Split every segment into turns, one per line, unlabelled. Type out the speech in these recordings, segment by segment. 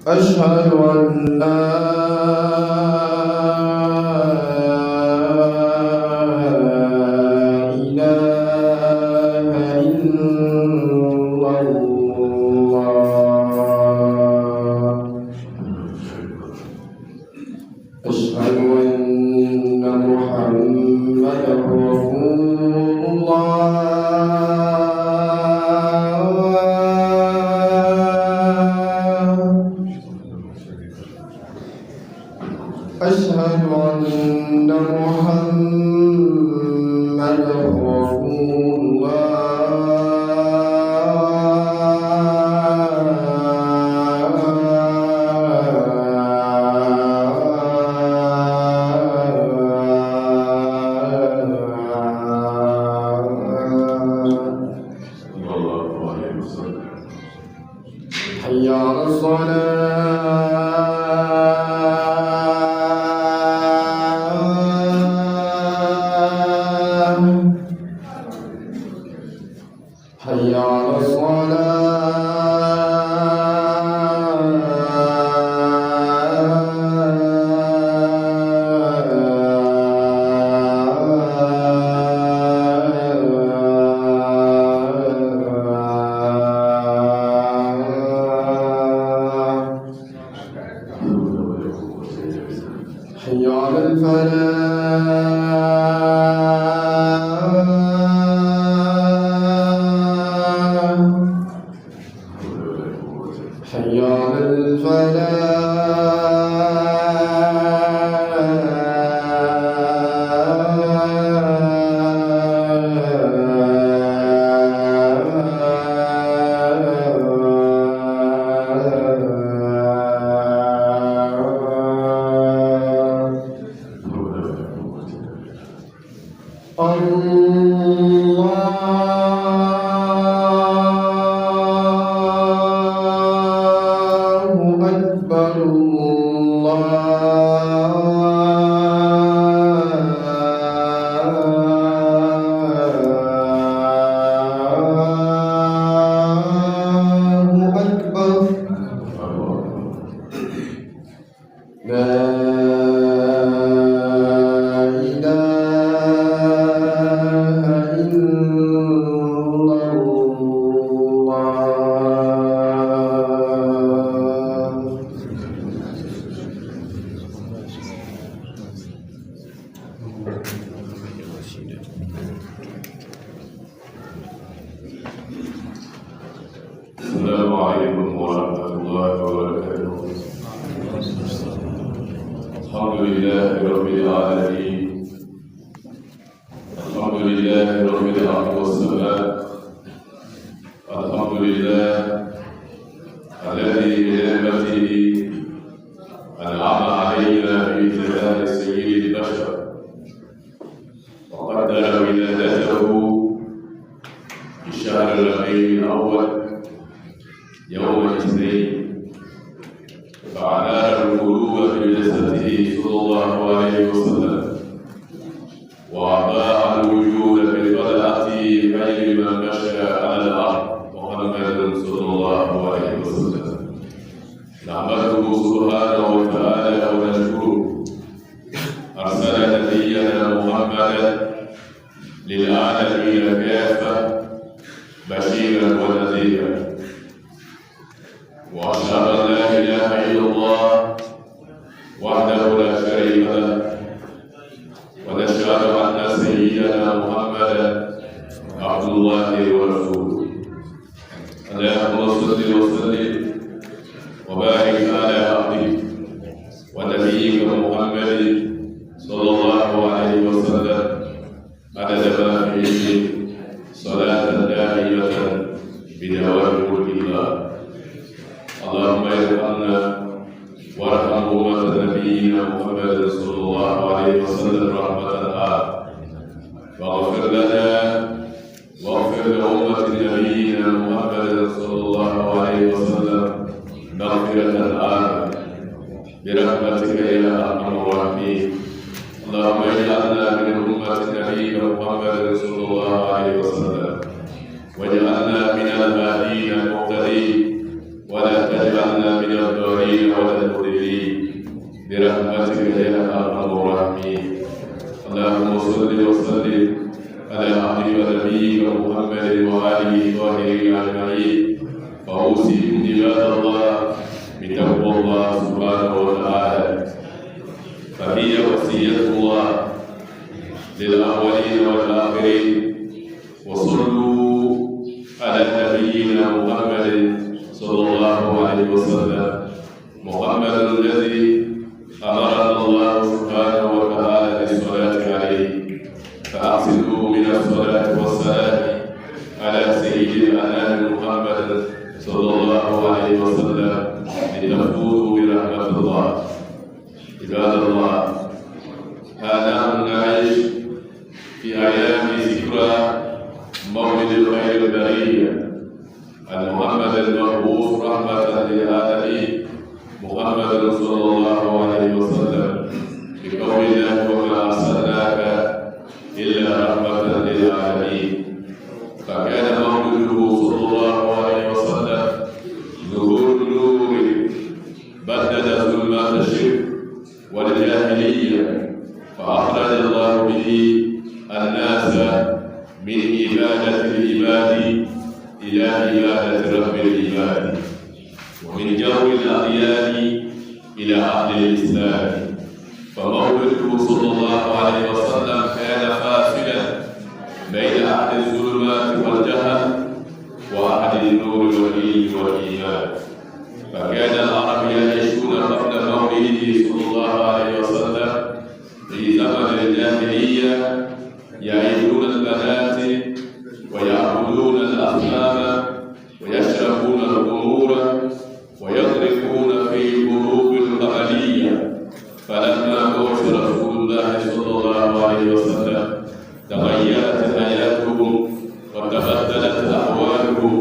أشهد أن لا إله إلا الله. أشهد أن محمدا رسول الله. أشهد أن محمدا رسول حي على الصلاة. حي على حي على الفلاح. حي على
السلام عليكم ورحمة الله وبركاته. الحمد لله رب العالمين. الحمد لله رب الأرض والسماء. الحمد لله الذي بنعمته أنعم علينا بابتلاء سيد البشر وقدر ولادته في الشهر الربيع الأول يوم الاثنين، فأنار القلوب بجسده صلى الله عليه وسلم، وأضاء الوجود بالطلعة خير من مشى على الأرض محمد صلى الله عليه وسلم. نحمده سبحانه وتعالى ونشكره. أرسل نبينا محمدا للعالمين كافة بشيرا ونذيرا، وأشهد أن لا إله إلا الله وحده لا شريك له، ونشهد أن سيدنا محمدا عبد الله ورسوله. اللهم صل وسلم وبارك على عبدك ونبيك محمد صلى الله عليه وسلم عدد ما في علمه صلاة دائمة بدوام ملك الله. اللهم ارحمنا وارحم أمة نبينا محمد صلى الله عليه وسلم رحمة عامة، واغفر لنا واغفر لأمة نبينا محمد صلى الله عليه وسلم مغفرة عامة برحمتك يا أرحم الراحمين. اللهم اجعلنا من أمة نبينا محمد صلى الله عليه وسلم، واجعلنا من المهديين المهتدين، ولا تجعلنا المختارين ولا المضلين برحمتك يا ارحم الراحمين. اللهم صل وسلم على عبدك ونبيك محمد واله الطاهرين اجمعين. فاوصيكم عباد الله بتقوى الله سبحانه وتعالى، فهي وصيه الله للاولين والاخرين. وصلوا على نبينا محمد صلى الله عليه وسلم، محمد الذي امرنا الله سبحانه وتعالى بالصلاه عليه. فاحسنوا من الصلاه والسلام على سيد الانام محمد صلى الله عليه وسلم لتفوزوا برحمه الله. عباد الله، هذا نعيش في ايام ذكرى مولد خير البريه محمد المبعوث رحمه للعالمين، محمد صلى الله عليه وسلم، بقول الله وما ارسلناك الا رحمه للعالمين. فكان مولده صلى الله عليه وسلم ظهور نور بدد ظلمات الشرك والجاهليه، فاخرج الله به الناس من عباده العباد الى عباده رب العباد، ومن جو الاديان الى عهد الاسلام. فمولده صلى الله عليه وسلم كان فاصلا بين عهد الظلمات والجهل وعهد النور والعلم والايمان. فكان العرب يعيشون قبل مولده صلى الله عليه وسلم في زمن الجاهليه، يعيشون البنات ويعبدون الاصنام ويشربون الخمور ويضربون في قلوب القبليه. فلما بعث رسول الله صلى الله عليه وسلم تغيرت حياتهم وتبدلت احوالهم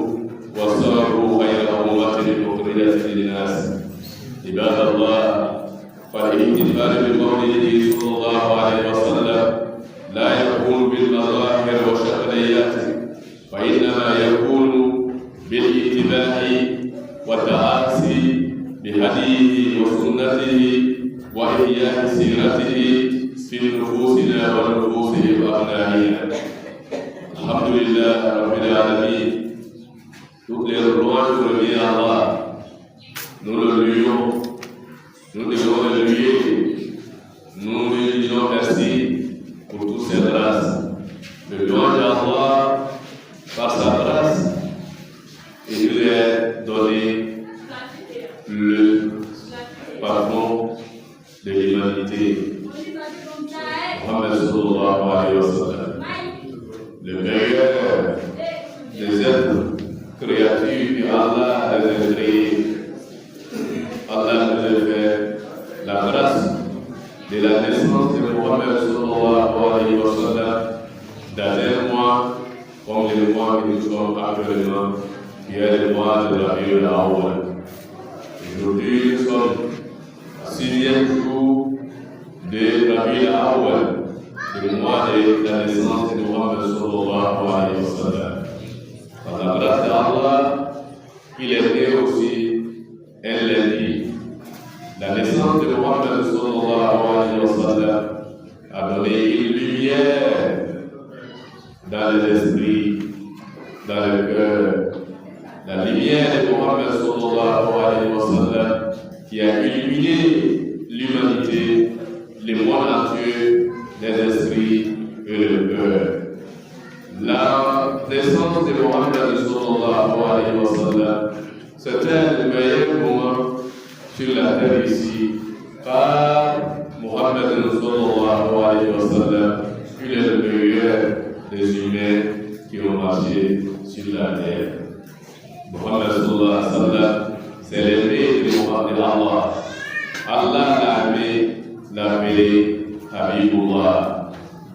وصاروا خير امه اخرجت للناس. عباد الله، فالاحتفال بمولده صلى الله عليه وسلم لا يكون بالمظاهر والشكليات، وانما يكون بالاتباع والتعاسي بهديه وسنته واحياء سيرته في نفوسنا ونفوس ابنائنا. الحمد لله رب العالمين. Toutes les louanges reviennent à Allah. Nous le louons, nous devons le louer, nous lui disons merci pour toutes ces grâces. Le louange à Allah par sa grâce, il nous a donné le pardon de l'humanité. Muhammad sallallahu alayhi wa sallam, le meilleur des êtres créatures que Allah a créés. Allah nous a fait la grâce de la naissance de Muhammad sallallahu alayhi wa sallam dans un mois comme le mois que nous sommes actuellement, qui est le mois de Rabiul Awwal. Aujourd'hui, nous sommes au 6e jour de Rabiul Awwal, le mois de la naissance de Muhammad sallallahu alayhi wa sallam. Par la grâce d'Allah, il est né aussi un lundi. La naissance de Muhammad sallallahu alayhi wa sallam a donné une lumière dans les esprits, dans le cœur. La lumière de Muhammad sallallahu alayhi wa sallam qui a illuminé l'humanité, le monde entier, les esprits et le cœur. La naissance de Muhammad sallallahu alayhi wa sallam, c'était le meilleur moment sur la terre ici, car Muhammad sallallahu alayhi wa sallam fut le meilleur des humains qui ont marché sur la terre. Muhammad sallallahu alayhi wa sallam, c'est l'aimé de Allah. Allah l'a appelé Habibullah.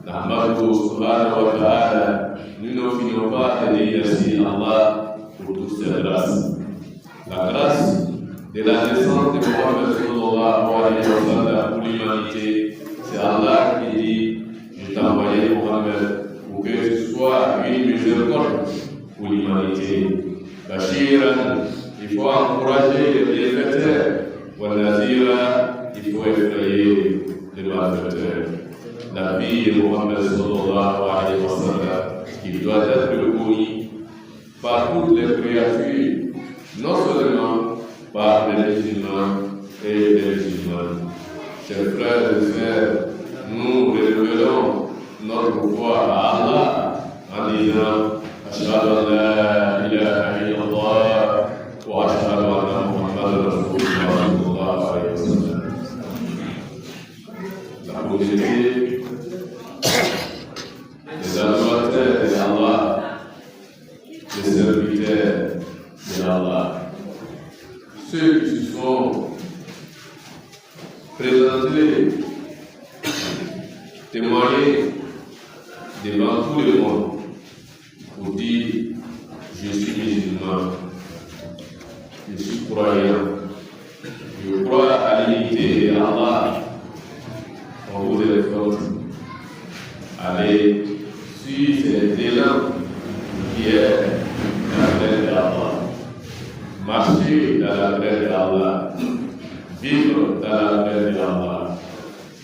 Nahmaduhu subhanahu wa ta'ala. Nous ne finissons pas de dire merci à Allah pour toutes ces grâces. La grâce de la naissance de Muhammad sallallahu alayhi wa sallam pour l'humanité, c'est Allah qui dit: je t'ai envoyé Muhammad pour que tu sois une miséricorde pour l'humanité. Bashiran, il faut encourager les bienfaiteurs il faut effrayer les malfaiteurs. La vie de Mohammed sallallahu alayhi wa sallam, qui doit être connue par toutes les créatures, non seulement par les musulmans et les musulmanes. Chers frères et sœurs, nous révélons notre foi à Allah en disant Ashhadu an la ilaha illallah wa ashhadu anna Muhammadan rasulullah sallallahu alayhi wa sallam. La communauté des adorateurs d'Allah, les serviteurs d'Allah, ceux qui se sont présentés, témoigner devant tout le monde pour dire je suis musulman, je suis croyant, je crois à l'unité d'Allah. On vous exhorte à aller suivre cet élan qui est la plaine d'Allah, marcher dans la plaine d'Allah, vivre dans la plaine d'Allah,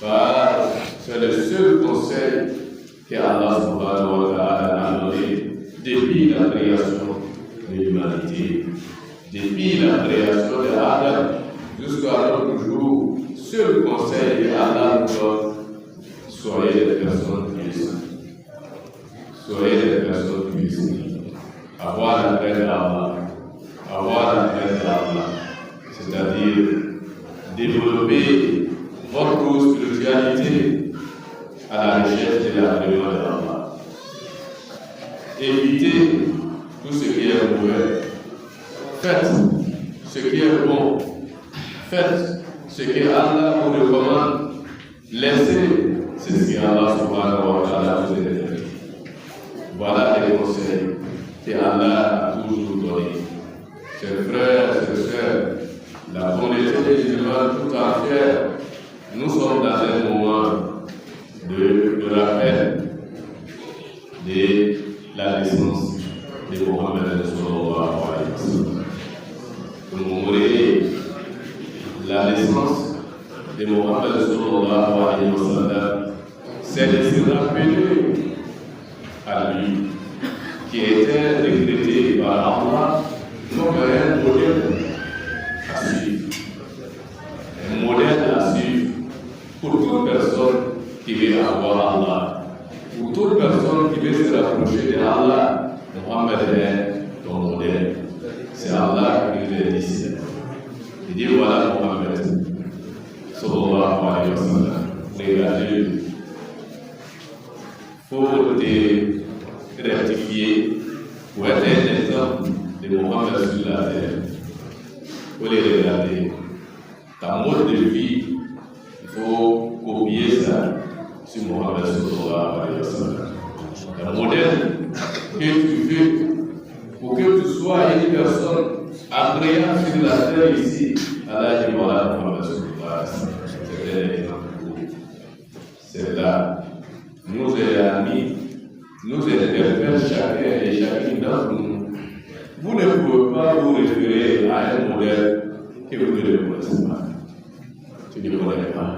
car c'est le seul conseil qu'Allah subhanahu wa ta'ala a donné depuis la création de l'humanité, depuis la création de Adam jusqu'à notre jour. Seul conseil qu'Allah nous donne, soyez des personnes puissantes. Soyez des personnes puissantes. Avoir la paix d'Allah, avoir la paix d'Allah, c'est-à-dire développer votre spiritualité à la recherche de l'agrément d'Allah. Évitez tout ce qui est mauvais. Faites ce qui est bon. Faites ce que Allah vous recommande. Laissez ce que Allah subhanahu wa ta'ala vous a dit. Voilà les conseils que Allah a toujours donnés. Chers frères et sœurs, la communauté des musulmans tout entière, nous sommes dans un moment de rappel de la naissance de Mohammed sallallahu alayhi wa sallam. Commémorer la naissance de Mohammed sallallahu alayhi wa sallam, c'est de se rappeler à lui qui était regretté par Allah comme un modèle à suivre. Un modèle à suivre pour toute personne qui veut avoir Allah. Pour toute personne qui veut se rapprocher de Allah, Mohammed est ton modèle. C'est Allah qui nous a dit ça. Il dit voilà Mohammed sallallahu alayhi wa sallam. Regardez-le. Faut te rectifier pour être un exemple de Mohammed sur la terre. Il faut les regarder. Ta mode de vie, il faut copier ça sur Mohammed sallallahu alayhi wa sallam. Un modèle que tu veux pour que tu sois une personne agréable sur la terre ici. Allah dit voilà Mohammed sallallahu alayhi wa sallam. C'est un exemple pour vous. C'est là. Nous et amis, nous interpellons chacun et chacune d'entre nous. Vous ne pouvez pas vous référer à un modèle que vous ne connaissez pas. Tu ne connais pas.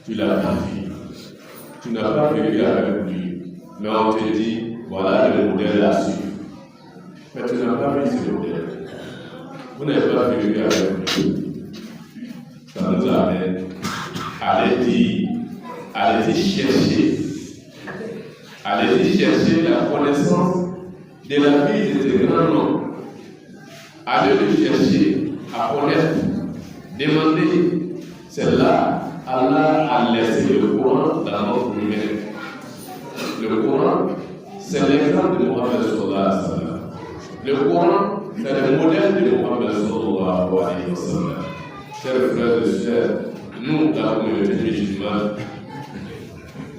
Tu l'as pas vu. Tu n'as pas vécu avec lui. Mais on te dit, voilà le modèle à suivre. Mais tu n'as pas vu ce modèle. Vous n'avez pas vécu avec lui. Ça nous amène à aller dire, chercher la connaissance de la vie de tes grands noms. Allez le chercher à connaître, demander. C'est là, Allah a laissé le Coran dans notre humain. Le Coran, c'est l'exemple de Mohammed sallallahu alayhi wa sallam. Le Coran, c'est le modèle de Mohammed sallallahu alayhi wa sallam. Chers frères et sœurs, nous, la communauté musulmane,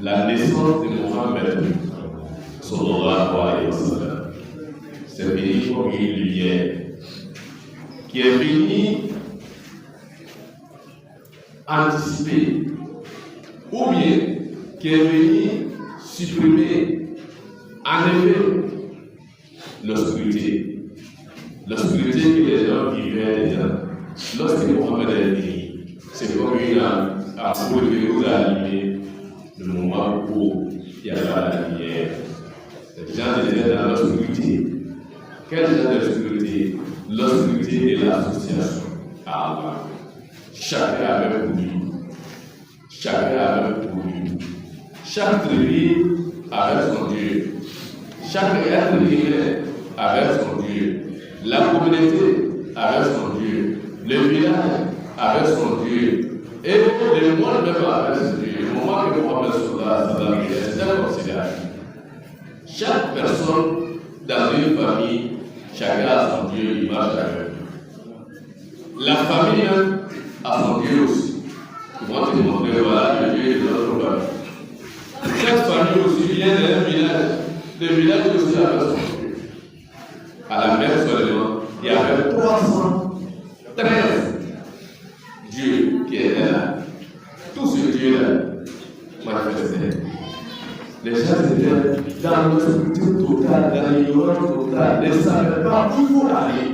la naissance de Mohammed sallallahu alayhi wa sallam, c'est venu comme une lumière qui est venue anticiper ou bien qui est venue supprimer en effet l'obscurité que les gens vivaient déjà lorsque Mohamed est né, c'est comme une ampoule qui nous a allumé le moment où il y avait la lumière. Les gens étaient dans l'obscurité. Quel genre d'obscurité? L'obscurité de l'association à Allah. Chacun avait pour lui. Chacun avait pour lui. Chaque tribu avait son Dieu. Chaque être humain avait son Dieu. La communauté avait son Dieu. Le village avait son Dieu. Et le monde même avait son Dieu. Le moment que Mohamed Sallallahu était considéré. Chaque personne dans une famille, chacun a son Dieu, il marche avec lui. La famille même a son Dieu aussi. Ils vont te montrer, voilà, le Dieu de notre famille. Cette famille aussi vient d'un village. Le village aussi avait son Dieu. À la mer seulement, il y avait 313 dieux qui étaient là. Tout ce Dieu-là manifestait. Les gens étaient dans l'obscurité totale, dans l'ignorance totale, ne savaient pas où il faut aller.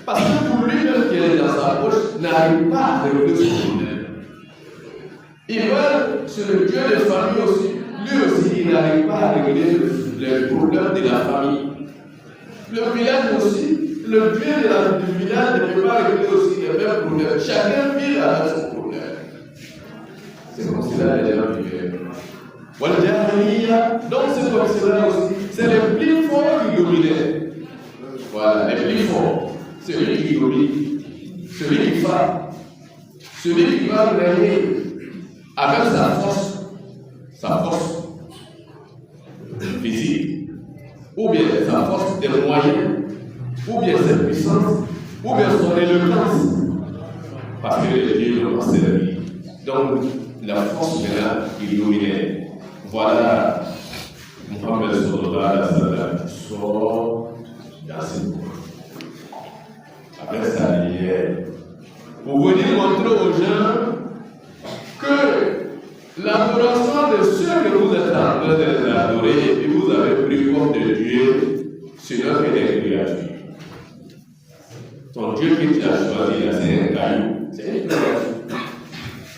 Parce que pour lui-même qui est dans sa poche, n'arrive pas à régler son problème. Il veut sur le Dieu de famille aussi. Lui aussi, il n'arrive pas à régler le problème de la famille. Le village aussi, le Dieu du village ne peut pas régler aussi les mêmes problèmes. Chacun vit avec son problème. C'est comme cela les gens vivaient. Donc c'est comme cela aussi. C'est le plus fort qui dominait. Voilà, le plus fort. Celui qui domine. Celui qui frappe. Celui qui va régner avec sa force physique, ou bien sa force des moyens, ou bien sa puissance, ou bien son éloquence, parce que les dieux l'ont servi. Donc, la force maintenant, il dominait. Voilà, Mohamed Sallallahu alayhi wa sallam sort dans ce monde, avec sa lumière, pour venir montrer aux gens que l'adoration de ceux que vous êtes en train d'adorer et que vous avez pris comme de Dieu, ce n'est que des créatures. Ton Dieu qui t'a choisi, c'est un caillou, c'est une créature.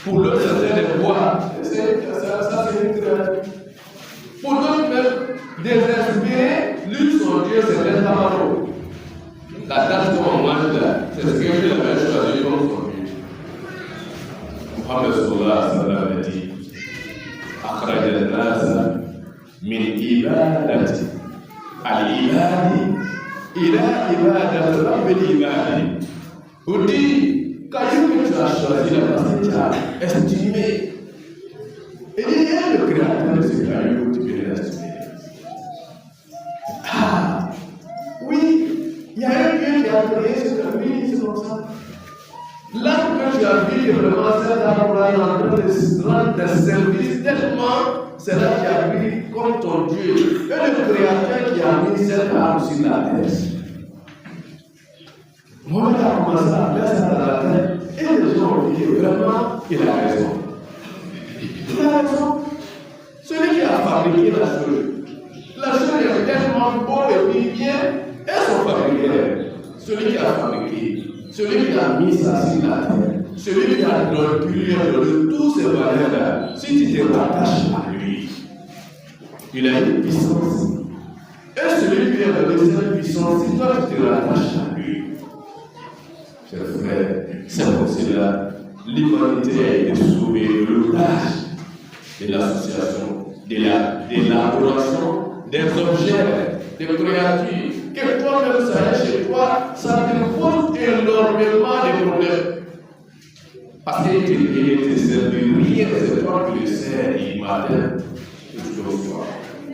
Pour l'autre, c'est des bois, ça c'est une créature. Pour d'autres même, désinspirés, lui, son Dieu, c'est un tamaro. La date qu'on mange là, c'est ce que lui avait choisi comme son Dieu. Mohamed Sallallahu alayhi wa sallam a dit أخرج الناس من عبادة العباد إلى عبادة رب العباد. On dit, caillou que tu as choisi là, parce que tu as estimé. Et il y a le créateur de ce caillou, tu peux l'estimer. Ah, oui, il y a un Dieu qui a créé ce caillou, c'est comme ça. Là que tu as vu que vraiment cet arbre-là est en train de rendre des services tellement, c'est là qui a pris comme ton Dieu. Et le créateur qui a mis cet arbre sur la terre. Mohamed a commencé à mettre ça dans la terre et les gens ont dit vraiment, il a raison. Il a raison. Celui qui a fabriqué la chose est tellement beau et puis bien, et son fabriqué. Celui qui a fabriqué. Celui qui a mis ça sur la terre, celui qui a donné tous ces valeurs-là, si tu te rattaches à lui, il a une puissance. Et celui qui a donné cette puissance, si toi tu te rattaches à lui, chers frères, c'est comme cela, l'humanité a été sauvée de l'otage de l'association, de l'adoration des objets, des créatures. Que toi-même, ça est chez toi, ça te pose énormément de problèmes. Parce qu'il ne te sert de rien, c'est toi qui le sers du matin jusqu'au soir.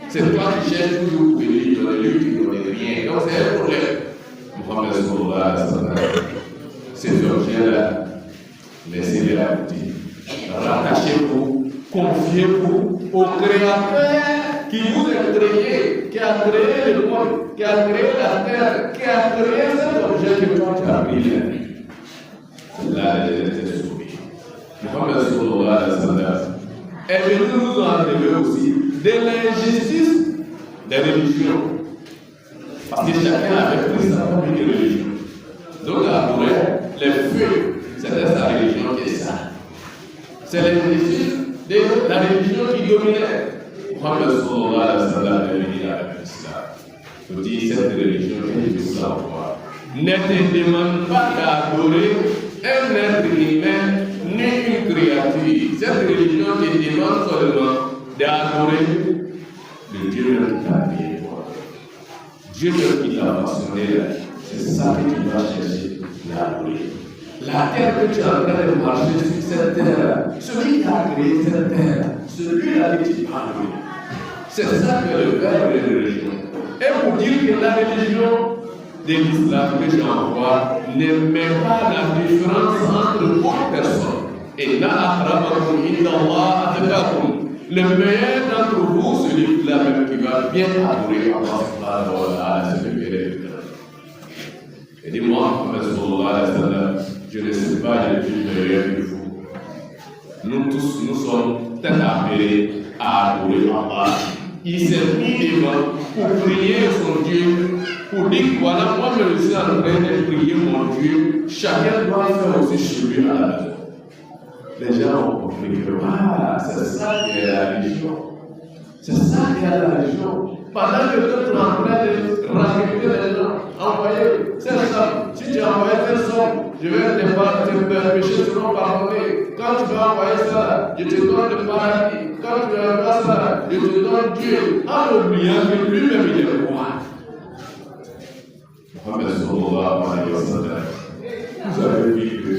C'est toi qui cherches toujours pour lui donner, lui qui ne donne rien. Donc c'est un problème. Mohamed Sallallahu alayhi wa sallam, ces objets-là, laissez-les à côté. Rattachez-vous, confiez-vous au Créateur qui vous a créé, qui a créé le monde, qui a créé la terre, qui a créé cet objet que toi tu as pris là. Là, elle était sauvée. Mohamed Sallallahu alayhi wa sallam est venu nous enlever aussi de l'injustice des religions. Parce que chacun avait pris sa propre religion. Donc après, les feux C'est la religion qui dominait. Mohammed sallallahu alayhi wa sallam est venu avec l'islam. Je dis cette religion qui est l'islam. Ne te demande pas d'adorer un être humain ni une créature. Cette religion te demande seulement d'adorer le Dieu qui t'a créé. Dieu qui t'a façonné, c'est ça que tu vas chercher d'adorer. La terre que tu es en train de marcher sur cette terre, celui qui a créé cette terre, celui-là que tu adorer. C'est ça que le Père de la religion. Et pour dire que la religion de l'islam que j'envoie ne met pas la différence entre autres personnes. Et le meilleur d'entre vous, celui-là même qui va bien adorer Allah, c'est le meilleur. Et dis-moi, je ne sais pas, je suis meilleur que vous. Nous tous, nous sommes très appelés à adorer Allah. Il s'est mis devant pour prier son Dieu, pour dire voilà, moi je suis en train de prier mon Dieu, chacun doit faire aussi chez lui à la maison. Les gens ont compris que voilà, c'est ça qui est la religion. C'est ça qui est la religion. Pendant que d'autres sont en train de raqueter les gens, envoyer, c'est ça. Si tu envoies tes somme, je vais te pécher seront pardonnés. Quand tu vas envoyer ça, je te donne le paradis. Quand tu vas faire ça, je te donne Dieu. En oubliant que lui-même il est roi. Mohammed sallallahu alayhi wa sallam. Vous avez vu que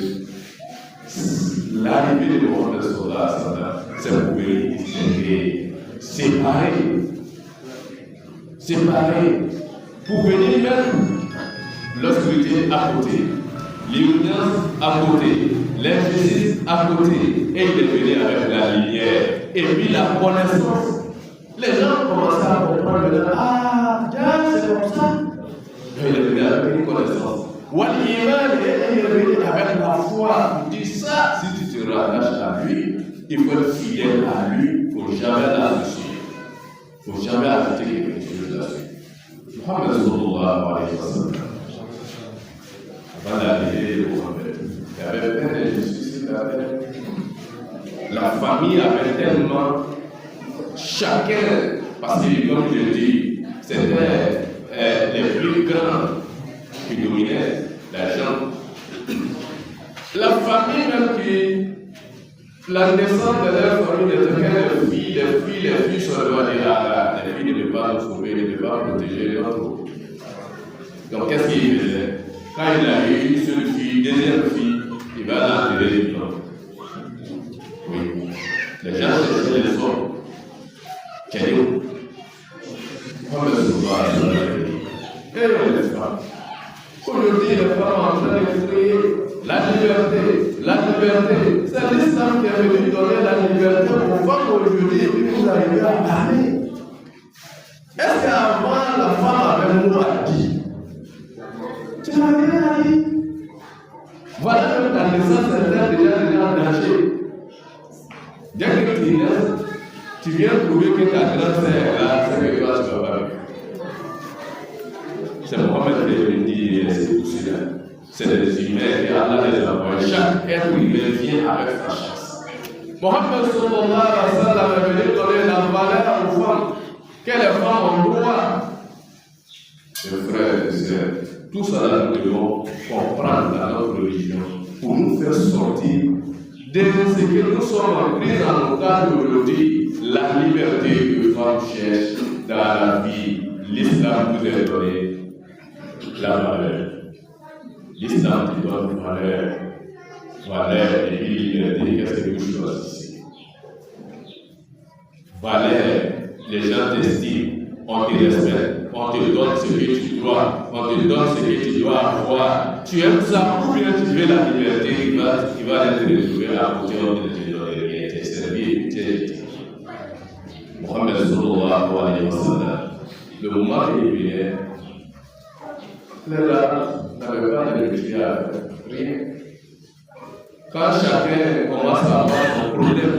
l'arrivée de Mohammed sallallahu alayhi wa sallam, c'est pour venir séparer. Séparer. Pour venir même l'obscurité à côté, l'ignorance à côté, l'injustice à côté, et il est venu avec la lumière, et puis la connaissance. Les gens commencent à comprendre maintenant, ah, c'est comme ça. Il est venu avec une connaissance. Wal-Iman, il est venu avec la foi. Il dit ça, si tu te rattaches à lui, il faut être fidèle à lui, il ne faut jamais l'associer. Il ne faut jamais ajouter quelque chose là-dessus. Mohammed sallallahu alayhi wa sallam. Avant d'arriver de Mohammed, il y avait plein d'injustices. La famille avait tellement chacun, parce que comme je dis, c'était les plus grands qui dominaient l'argent. La famille même qui, la naissance de leur famille n'était que les filles seulement les filles ne devaient pas nous sauver, ne devaient pas protéger les autres. Donc qu'est-ce qu'il faisait? Quand il a eu une seule fille, deuxième fille, il va l'enterrer du temps. Oui. Les gens cherchaient les hommes. Quel est où? Comme le souverain, et les femmes. Aujourd'hui, les femmes sont en train de crier la liberté, la liberté. C'est l'islam qui est venu donner la liberté aux femmes aujourd'hui et puis vous arrivez à parler. Est-ce qu'avant la femme avait un mot à dire? Tu n'as rien à dire. Voilà que ta naissance est déjà en danger. Dès que tu naisses, tu viens trouver que ta grande-sœur est là, c'est que toi tu vas pas vivre. C'est Mohammed qui est venu dire c'est tout cela. C'est les humains et Allah les envoie. Chaque être humain vient avec sa chance. Mohammed sallallahu alayhi wa sallam est venu donner la valeur aux femmes que les femmes ont droit. Mes frères et sœurs, tout cela nous devons comprendre dans notre religion pour nous faire sortir de ce que nous sommes pris dans nos cas aujourd'hui, la liberté que les femmes cherchent dans la vie. L'islam vous a donné la valeur. L'islam te donne valeur. Valeur et puis liberté, qu'est-ce que vous choisissez? Valeur, les gens t'estiment, on te respecte, on te donne ce que tu dois, on te donne ce que tu dois avoir. Tu aimes ça ou bien tu veux la liberté qui va être retrouvée à côté, on ne te donne rien, t'es servi et puis t'es jeté. Mohammed sallallahu alayhi wa sallam, le moment où il vient, les gens n'avaient pas de réfléchir à rien. Quand chacun commence à avoir son problème,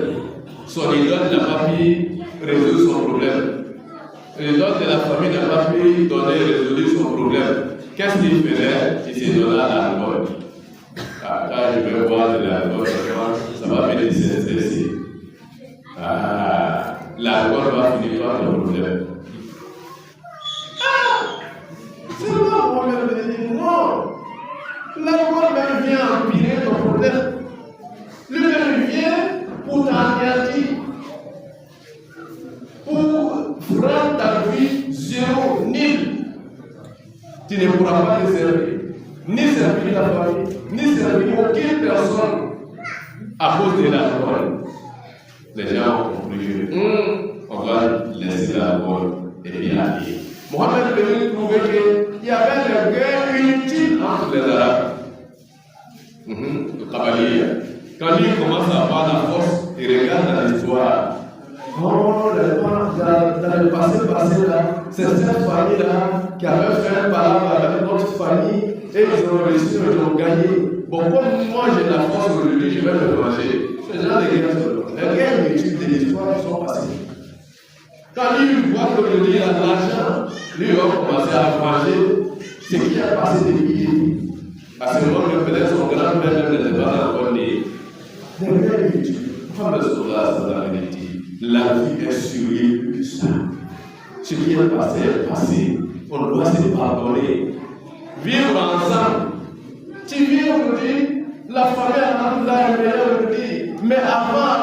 son idole n'a pas pu résoudre son problème. L'idole de la famille n'a pas pu résoudre son problème. Qu'est-ce qu'il faisait? Il s'est donné à l'alcool. Quand je vais voir de l'alcool, ça va me déstresser. L'alcool va finir par le problème. C'est là qu'on va me dire non. L'alcool même vient empirer ton problème. Lui-même vient pour t'anéantir. Pour rendre ta vie zéro, nul. Tu ne pourras pas te servir. Ni servir ta famille, ni servir aucune personne à cause de l'alcool. Les gens ont compris que on va laisser l'alcool et bien aller. Mohamed Béni trouvait qu'il y avait une guerre inutile entre les Arabes. Le cavalier, quand lui commence à avoir la force, il regarde dans l'histoire. Oh, dans le passé là, c'est cette famille-là qui avait fait un palabre avec notre famille et ils ont réussi, ils ont gagné. Bon, comme moi j'ai la force aujourd'hui, je vais le manger. C'est genre de guerre. Les guerres inutiles de l'histoire sont passées. Quand lui voit qu'aujourd'hui il a de l'argent, lui il va commencer à manger ce qui a passé depuis lui. À ce moment, peut-être son grand-père n'était pas encore né. Les guerres inutiles. Comme le soldat, c'est la vérité. La vie est surée plus que ça. Ce qui est passé est passé. On doit se pardonner. Vivre ensemble. Tu vis aujourd'hui, la famille a meilleure aujourd'hui. Mais avant,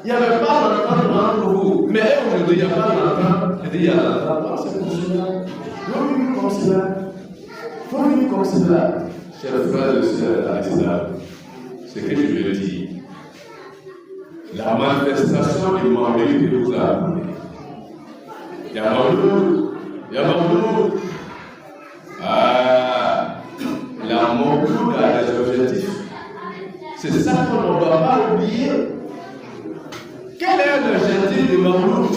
il n'y avait pas d'entente entre vous. Mais aujourd'hui, il n'y a pas d'entente. Il y a l'entente. C'est comme cela. Faut vivre comme cela. Faut vivre comme cela. Chers frères et sœurs, ce que je veux dire. La manifestation du Mahomet que vous avez appelé. Il y a Mahomet. La Mahomet a des objectifs. C'est ça qu'on ne doit pas oublier. Quel est l'objectif de Mahomet?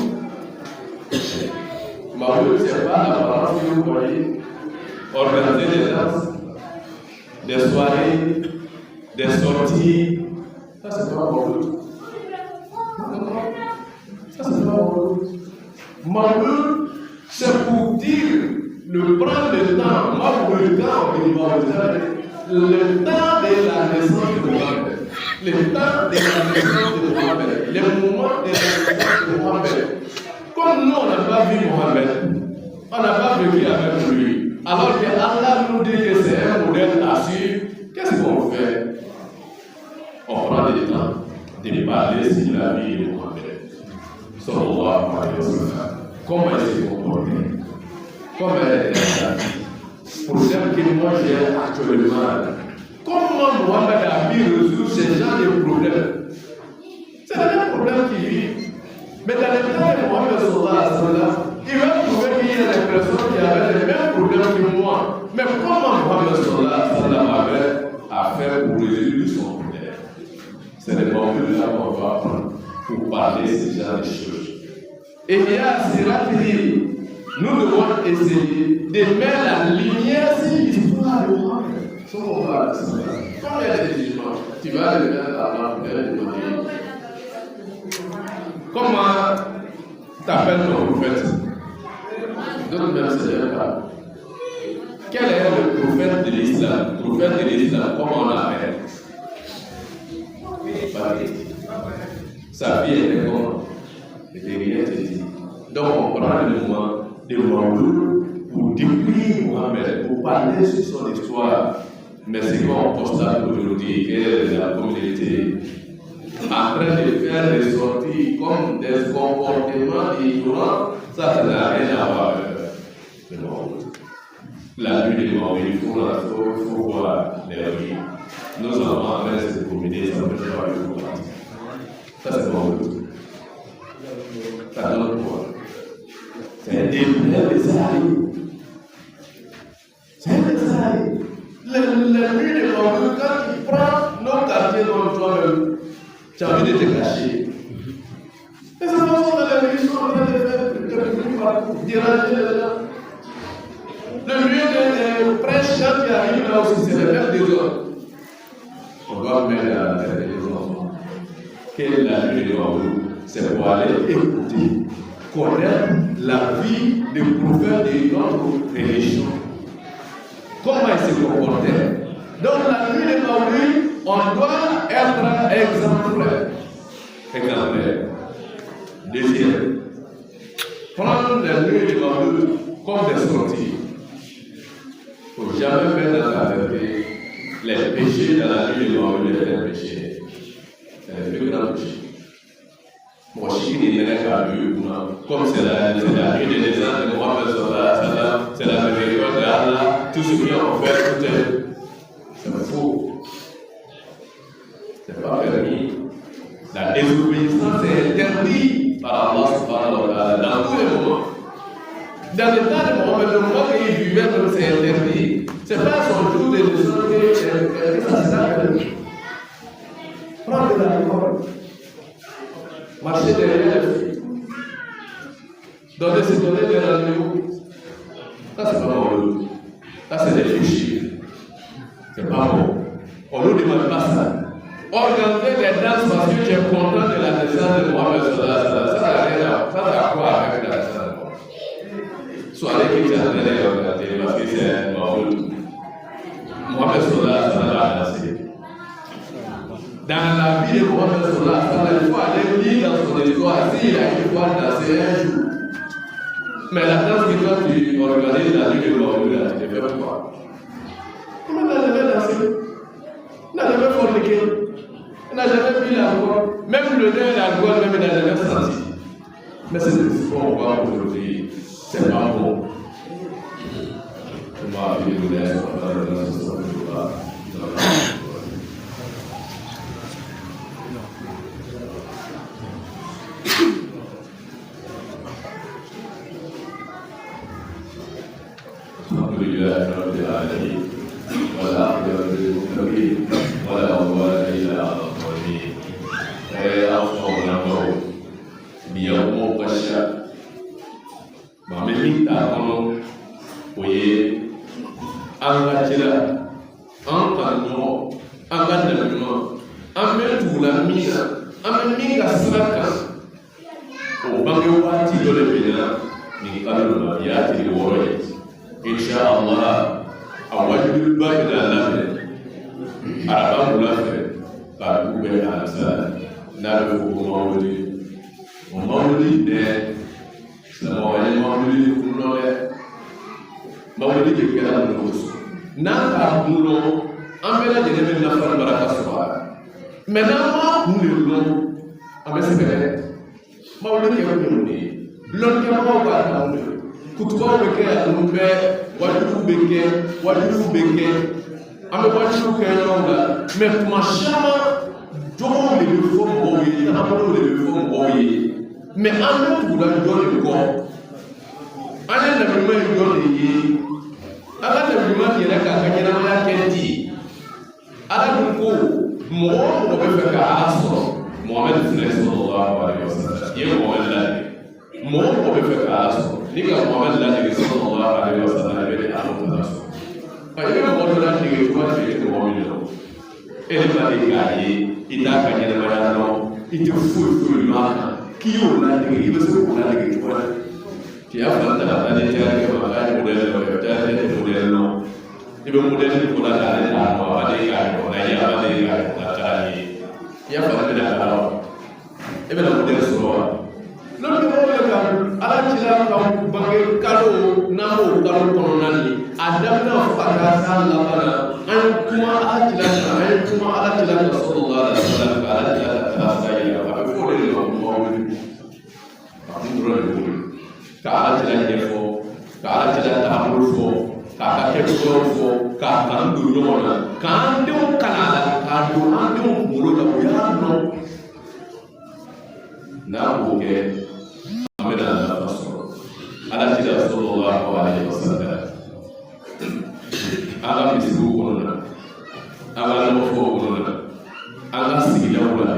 Mahomet, ce n'est pas l'apparence que vous voyez. Organiser des danses, des soirées, des sorties. Ça, c'est pas Mahomet. Ça, c'est pas Mahomet, c'est pour dire, prendre le temps, moi pour le temps, le temps de la naissance de Mohamed, le temps de la naissance de Mohamed, le moment de la naissance de Mohamed. Comme nous, on n'a pas vu Mohamed, on n'a pas vécu avec lui, alors que Allah nous dit que c'est un modèle à suivre, qu'est-ce qu'on fait? On prend le temps de parler sur la vie de Mohamed. Comment il s'est comporté? Comment elle est dans la vie? Problème que moi j'ai actuellement. Comment Mohamed a pu résoudre ce genre de problème? C'est le même problème qu'il vit. Mais dans le temps de Mohamed il va trouver qu'il y a des personnes qui avaient les mêmes problèmes que moi. Mais comment Mohamed a fait pour résoudre son problème? C'est le moment là qu'on va apprendre pour parler de ce genre de choses. Et il y a Sirat dit, nous devons essayer de mettre la lumière sur l'histoire de Mohamed. Comme il y a des musulmans, tu vas le mettre à la lumière. Comment t'appelles ton prophète? D'autres même se lèvent pas. Quel est le prophète de l'islam? Le prophète de l'islam, comment on l'appelle? Sa vie était comment? Était rien te dit. Donc on prend le moment de Mahomet pour décrire Mohamed, pour parler sur son histoire. Mais c'est qu'on constate aujourd'hui que la communauté est en train de faire des sorties comme des comportements ignorants, ça n'a rien à voir avec le Mahomet. La nuit de Mahomet, il faut voir les rues. Nos enfants restent de communauté, ça ne peut pas le voir. Ça c'est Mahomet. Ça donne quoi? C'est un désert. C'est un désert. Le nuit de Mahomet, quand il prend nos quartiers dans toi-même, tu as envie de te cacher. Et c'est pas ça dans les rues, ils sont en train de faire déranger les gens. Le lieu de prêche qui arrive là aussi, c'est le faire des autres. On doit mettre la tête des enfants. Quelle est la nuit de Mahomet? C'est pour aller écouter, connaître la vie des prophètes de notre religion. Comment ils se comportaient? Donc la nuit de Maulid, on doit être exemplaire. Deuxième, prendre la nuit de Maulid comme des sorties. Il ne faut jamais mettre dans la vérité les péchés dans la nuit de Maulid, les péchés. C'est le plus grand péché. Comme c'est la nuit de naissance de Mohammed sallallahu alayhi wa sallam, c'est la miséricorde d'Allah, tout ce qui est offert, tout est. C'est faux. C'est pas permis. La désobéissance est interdite par Allah subhanahu wa ta'ala dans tous les moments. Dans le temps de Mohammed, le moment qu'il vivait, c'est interdit. C'est pas son jour de naissance qui est interdit. Prends de l'alcool. Marcher derrière les filles. Se donner des rendez-vous. Ça, c'est pas bon. Ça, c'est des fichiers. C'est pas bon. On ne nous demande pas ça. Organiser des danses parce que tu es content de la naissance de Mohammed sallallahu alayhi wa sallam. Ça n'a rien à voir. Ça n'a quoi avec la naissance de Mohammed. Soirée qui est en train de regarder parce que c'est Mohammed sallallahu alayhi wa sallam a dansé. Dans la vie de Mohammed sallallahu alayhi wa sallam, il faut aller lire dans son histoire s'il a une fois dansé un jour. Mais la danse que toi tu organises la nuit de Maulid, tu ne fais pas. Comment n'a jamais dansé? N'a jamais forniqué? N'a jamais pris l'alcool? Même le nez et l'alcool, même il n'a jamais senti. Mais c'est ce qu'on voit aujourd'hui. C'est pas bon. Comment vivre les gens dans le الحمد لله رب العالمين والعاقبة للمتقين ولا عدوان إلا على الظالمين. أوصونا بيوم قشة ما من تاكلوا ويه أنغتلا أنقلوا أنغتلا أمتولا مينا أممينا سلكا وبنجواتي دولبنا من قبل ما يأتي الوريد. Inch'Allah, à Wajibul Bak de la Nafre, à la Bamou Lafre, par le gouvernement à la salle, n'a le faux Maoudi. Mon Maoudi n'est, c'est mon Maoudi de Koulonais, Maoudi de Kélan Mous. N'a pas Koulon, en mélange de l'événement de la femme Barakasoua. Maintenant, nous le voulons, en Messie, Maoudi de Koulonais, l'homme qui a Maoudi. Kutuba beke alumbe wajuru beke ame wajuru kenonga me mashama jomo le befo boye amolo le befo boye me ame tuda jole ko ane na bima jole yi ala na bima yele ka kanyana ma kenti ala ko mo be fe ka aso Muhammad sallallahu alaihi wasallam ye Muhammad mo be fe ka aso Liga Muhammad Nabi sallallahu alaihi wasallam beri alunas. Ayat Muhammad Nabi cuma cerita Muhammad. Ele balik ita kanya nama no itu full mana kiyo Nabi ibu sebut Nabi cuma. Dia faham tak ada cara kebahagiaan model no. Ibu model itu pula ada apa dia kan, naya apa dia kan, cara ni. Dia faham tidak tahu. Ibu model semua. Lalu kita kan ala cila kaum bagi kado namu kado kononani ada na pada sallallahu an kuma ala cila Rasulullah sallallahu alaihi wasallam saya apa boleh mau ka ala cila defo ka ala cila tahamul fo ka kekko fo ka kan dulu mona kan do kanala ka do ando mulo da ya no na buke ala tida sallallahu alaihi wasallam ala misibu kono ala no fo kono ala sigila wala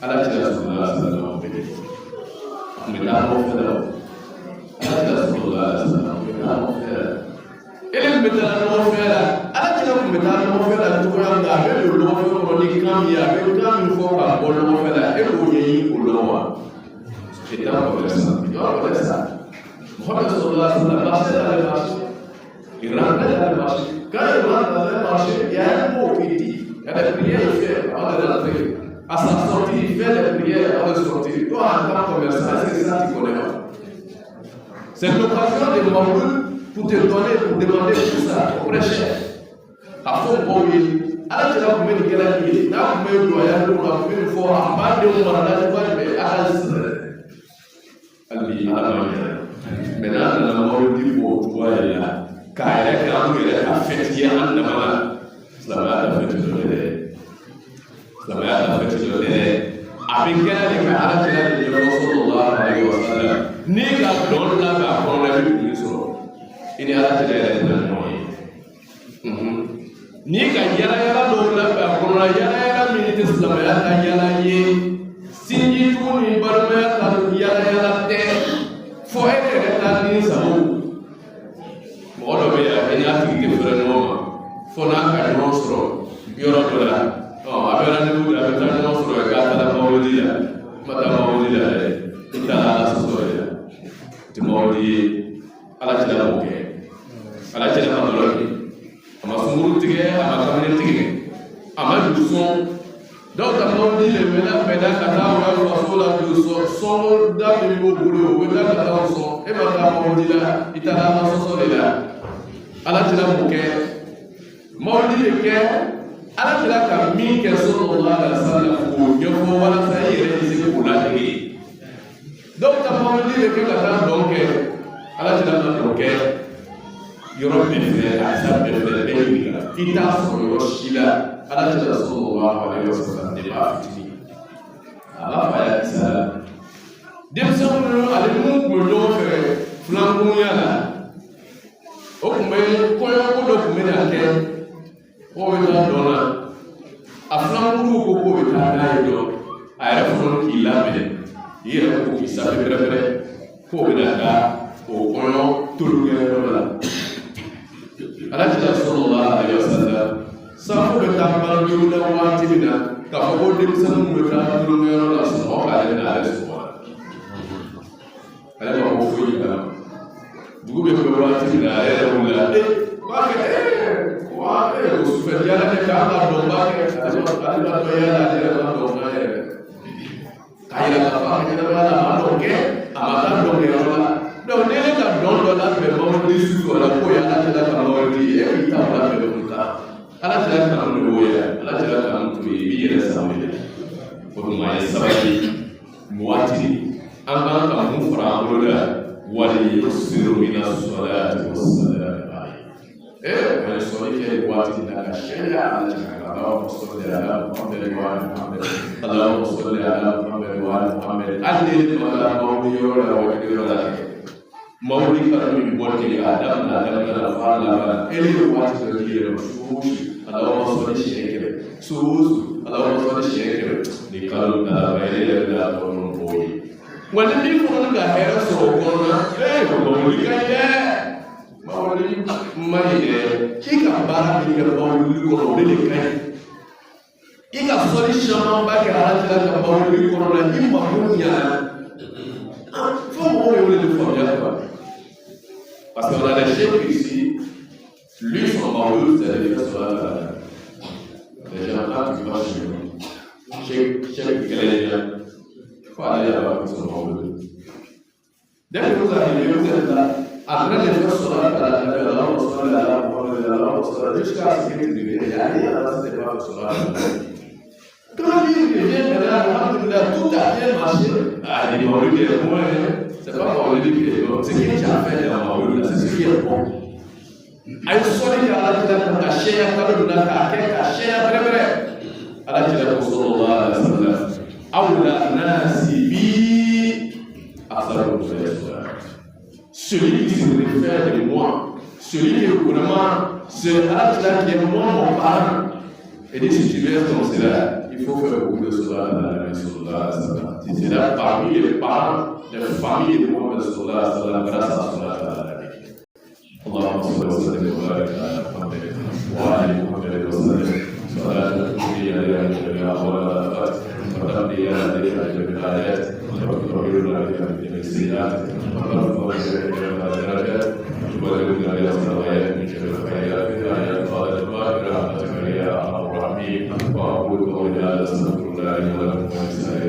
ala tida sallallahu alaihi wasallam mbeda mo fela ala tida sallallahu alaihi wasallam mbeda mo fela ele mbeda mo fela ala tida mbeda mo fela to ya nga be lo fo ni kam ya be kam fo ka bo lo fela e ko yi ko lo wa kita ko fela yo ko fela Muhammad sallallahu alaihi wasallam bahasa dari bahasa Iran dari bahasa Quand il rentre dans un marché, il y a un mot qui dit, il y a des prières qu'il fait avant de rentrer. À sa sortie, il fait des prières avant de sortir. Toi, en tant que commerçant, est-ce que ça tu connais pas? C'est l'occasion de Maouloud pour te donner, pour demander tout ça, pour les chefs. À fond, bon, alors tu as combien de galeries, tu as combien de doyens, tu as combien de fois, à part de mon mandat, tu vas mais à maintenant, on a mort du beau, tu vois, il y a Kaira qui a fait hier en Namana. Ça m'a fait le ça m'a fait le avec quel à la télé de Rasulullah alayhi wa sallam. Ni la donne la va pour la vie du soir. Il est à la télé de ni ka yala donne la va pour la yala minute islam yala ye. Sinji tu ni barmaya ta yala te. Faut être rétabli ça. Bon, on va y aller différemment. Faut n'a qu'à monstre. Yoro là. Oh, avec un niveau avec un monstre, regarde la maudit là. Madame maudit là. Il a la soirée. Tu maudis à la télé ok. À la télé on le dit. À ma sourd tigre, à ma caméra tigre. À ma douceur. Donc, à maudit les ménages, ménages, à la on va la douceur. Son d'un niveau boulot, on va la son. Et madame maudit là, il a la soirée là. À la télé ok. Maudit le cœur. Ala tila ka min kɛ sallallahu alaihi wasallam k'o ɲɛfɔ walasa i yɛrɛ bɛ se k'o ladege dɔw ta mawulidi bɛ kɛ ka taa dɔn kɛ ala tila ka dɔn kɛ yɔrɔ bɛɛ fɛ alisa bɛɛ fɛ bɛɛ ɲininka i t'a sɔrɔ yɔrɔ si la ala tila sallallahu alaihi wasallam de b'a fitinin a b'a fa ya kisa la denmisɛnw ninnu ale mun tun bɛ ɲɔgɔn fɛ filankunya la o tun bɛ kɔɲɔko dɔ tun bɛ na kɛ. O bɛ taa dɔn na a filankuru ko k'o bɛ taa n'a ye dɔn a yɛrɛ fɔlɔ k'i labɛn i yɛrɛ ko k'i sanfɛ pɛrɛpɛrɛ k'o bɛ na taa o kɔɲɔ tolukɛ yɔrɔ la ala tila sallallahu alaihi wasallam sanfɛ bɛ taa baarajugu la waati min na k'a fɔ ko denmisɛnninw bɛ taa tolukɛ yɔrɔ la sunɔgɔ k'ale bɛ n'ale sɔgɔ ale ma ko foyi kala dugu bɛ fɛ waati min na a yɛrɛ wulila b'a kɛ o sufɛ yala ne k'a ka dɔn b'a kɛ ale b'a dɔn yala ale yɛrɛ b'a dɔn n'a yɛrɛ k'a yɛrɛ k'a fɔ a ka ɲɛnamaya la a ma dɔn kɛ a ma taa dɔn kɛ yɔrɔ la donc ne ka dɔn dɔ labɛn mawulidi su o la ko ye ala tila ka mawulidi e b'i ta o labɛn o ta ala tila ka mun de o ye ala tila ka mun to ye i b'i yɛrɛ san wele o tuma ye sabali waati an kan ka mun fara an bolo la wali yusiru mina salati wassalam من صليك الواتي لك الشريعة اللهم صل على محمد وعلى محمد اللهم صل على محمد وعلى محمد أهل ولا مولي ولا وكيل ولا مولي كرم بولي آدم لا فعل إلي الواتي الذي مشوش اللهم صل شيكر سوس اللهم صل شيكر لقلب لا غير لا تون بوي ولم يكن غير سوكنا مولي كيا mawulidi ma yɛrɛ k'i ka baara min kɛ mawulidi kɔnɔ o de ka ɲi i ka sɔli camanba kɛ ala tila ka mawulidi kɔnɔ la i mako ɲana fo mɔgɔw ye o de faamuya quoi parce qu'on a des chefs ici lui son mawulidi c'est le fait cela là les gens là tu vas chez lui chef galeria faut aller là-bas pour son mawulidi dès que vous arrivez vous êtes là. Après les fois sur la Allah صلى على محمد Allah صلى jusqu'à ce que tu deviennes allé Allah c'était pas sur la quand il vient là alhamdulillah tout a bien marché ah les maoulides moi c'est pas maoulides qui est bon c'est qui a fait la maoulides c'est ce qui est bon ay sori ya Allah tila ka sheya ka dula ka ke ka sheya breve Allah tila sallallahu alaihi wasallam awla nasi bi asaru celui qui se réfère de moi, celui qui est vraiment, c'est Allah qui est moi mon parent. Et dit si tu veux être comme cela, il faut faire beaucoup de cela dans la maison. Si c'est là parmi les parents, les familles de Mohamed sallallahu alayhi wa sallam, grâce à cela. اللهم صل وسلم وبارك على محمد وعلى محمد وسلم صلاة تقضي لنا جميع الخلافات وتقضي لنا بها جميع الحاجات وتطهرنا بها من جميع السيئات وترفعنا بها جميع الدرجات وتبلغنا بها الصلوات من شر الخيرات في الحياة أستغفر الله لي ولكم ولسائر